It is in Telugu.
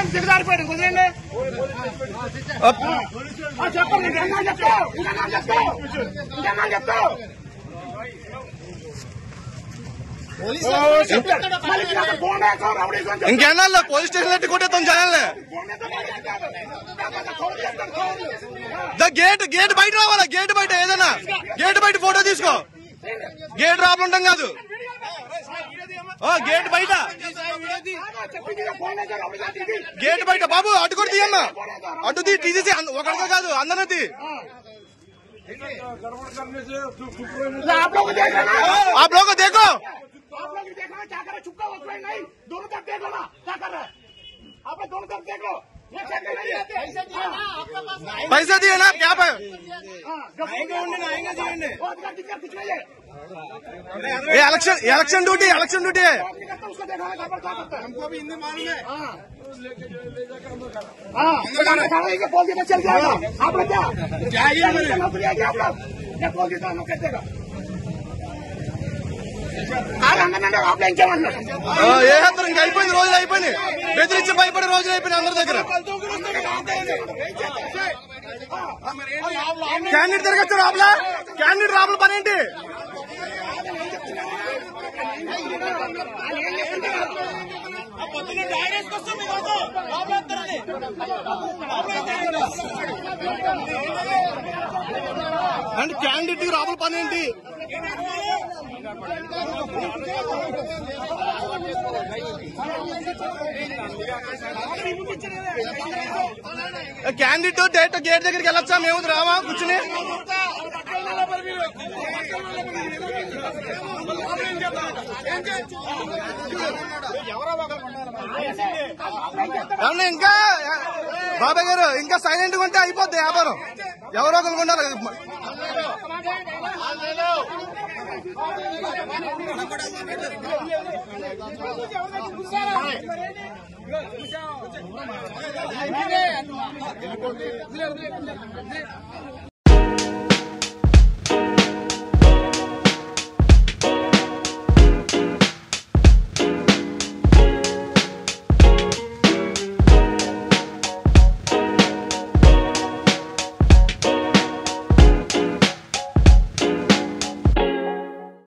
దిగజారిపోయాడు కుదరండి చెప్పండి చెప్తావు ఇంకేనా పోలీస్ స్టేషన్ కొట్టేస్తాం జనాలే గేట్ బయట రావాలా గేట్ బయట ఏదైనా గేట్ బయట ఫోటో తీసుకో గేట్ రాబడి ఉంటాం కాదు గేట్ బయట గేట్ బయట బాబు అటు కూడా తీయమ్మా అటు తీసేసి ఒకరితో కాదు అందరిది आप लोग देखो क्या कर रहे चुपका नहीं दोनों तरफ देख लो ना क्या कर रहे आप दोनों तरफ देख लो पैसा दिए ना क्या पे कुछ नहीं है इलेक्शन ड्यूटी है उसको देखा हमको भी हिंदी मालूम है बोल देगा चल जाएगा आप लोग क्या बोल देता हम कैसे देगा ఇంకా అయిపోయింది రోజులు అయిపోయినాయి బెదిరించి భయపడే రోజులు అయిపోయినాయి అందరి దగ్గర క్యాండిడేట్ తిరగచ్చు రాబులా క్యాండిడేట్ రాబుల పని ఏంటి అంటే క్యాండిడేట్ రాబుల పని ఏంటి క్యాండిడేట్ డైరెక్ట్ గేట్ దగ్గరికి వెళ్ళొచ్చా మేము రావా కూర్చుని ఇంకా బాబాయ్ గారు ఇంకా సైలెంట్ గా ఉంటే అయిపోద్ది వ్యాపారం ఎవరో ఒకరు ఉండాలి